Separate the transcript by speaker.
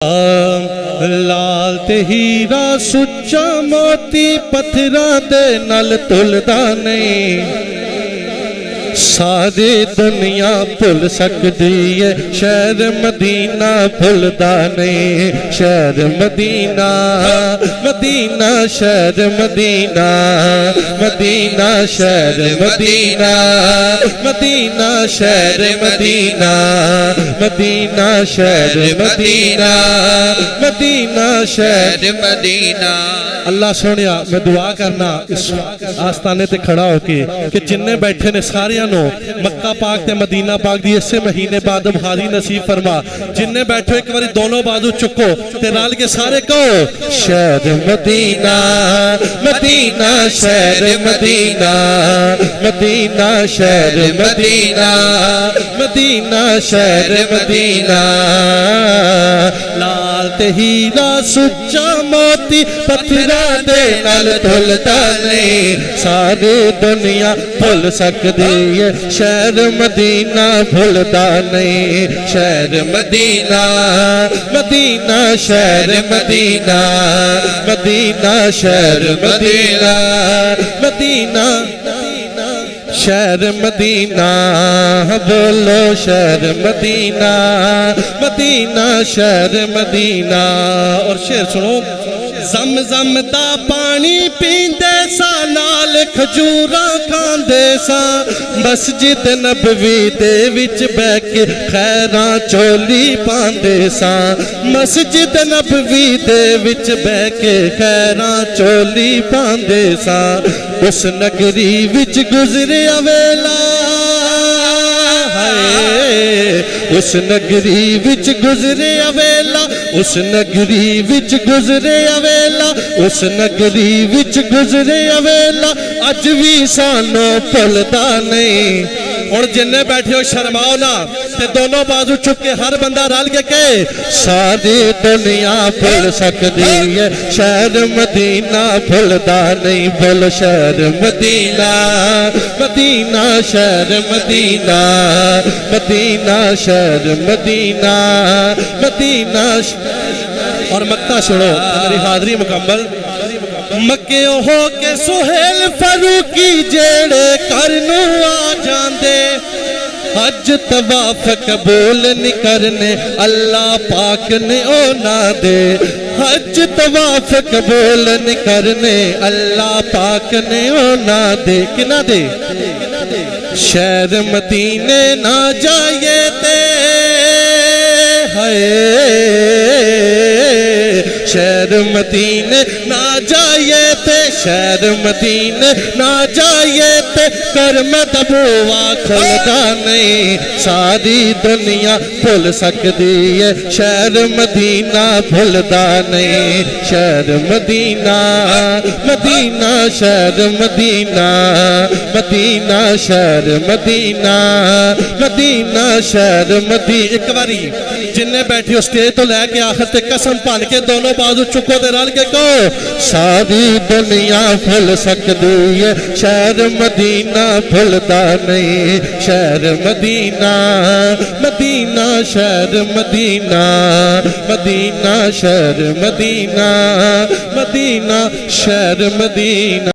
Speaker 1: لال تے ہیرا سچا موتی پتھراں دے نال تلدا نہیں ساری دنیا بھل سکدی ہے شہر مدینہ بھلدا نہیں شہر مدینہ مدینہ شہر مدینہ مدینہ شہر مدینہ مدینہ شہر مدینہ مدینہ شہر مدینہ مدینہ شہر مدینہ اللہ سونیا میں دعا کرنا اس آستانے تے کھڑا ہو کے کہ جننے بیٹھے نے ساریاں نو مکہ پاک تے مدینہ پاک دی اس سے مہینے بعد بھاری نصیب فرما جننے بیٹھے ایک باری دونوں بازو چکو تے رال کے سارے کہو شہر مدینہ مدینہ شہر مدینہ مدینہ شہر مدینہ مدینہ شہر مدینہ لال تے ہیرا سچا موتی پتھرا دے نال تلدا نہیں ساری دنیا بھل سکدی ہے شہر مدینہ بھلدا نہیں شہر مدینہ مدینہ شہر مدینہ مدینہ شہر مدینہ مدینہ شہر مدینہ بولو شہر مدینہ مدینہ شہر مدینہ اور شعر سنو زم زم دا پانی پیندے سا نال کھجوراں کھاندے سا مسجد نبوی دے وچ بیٹھ کے خیراں چولی پاندے سا مسجد نبوی دے وچ بیٹھ کے خیراں چولی پاندے سا اس نگری وچ گزریا ویلا اس نگری وچ گزریا ویلا اس نگری وچ گزریا ویلا اس نگری وچ گزریا ویلا اج وی سانو بھلدا نہیں اور جننے بیٹھے ہو شرماؤ نہ تے دونوں بازو چک کے ہر بندہ رل کے کہے ساری دنیا بھل سکدی ہے شہر مدینہ بھلدا نہیں بول شہر مدینہ مدینہ شہر مدینہ مدینہ شہر مدینہ مدینہ اور مکہ چھوڑو میری حاضری مکمل مکے ہو کے سہیل فاروقی جیڑے کرنوں آ جاندے حج طواف قبول نہیں کرنے اللہ پاک نے او نہ دے حج طواف قبول نہیں کرنے اللہ پاک نے او نہ دے کہ نہ دے شہر مدینے نہ جائے تے شہر مدینے نہ جائے تے شہر مدینے نہ جائے تے کرم دبوا کھلدا نہیں ساری دنیا بھل سکدی ہے شہر مدینہ بھلدا نہیں شہر مدینہ مدینہ شہر مدینہ مدینہ شہر مدینہ مدینہ شہر مدینہ ایک باری جننے بیٹھی ہو سٹیج تو لے کے آخر تے قسم پان کے دونوں بازو چکو دے رل کے کہو ساری دنیا بھل سکدی ہے شہر مدینہ بھلدا نہیں شہر مدینہ مدینہ شہر مدینہ مدینہ شہر مدینہ مدینہ شہر مدینہ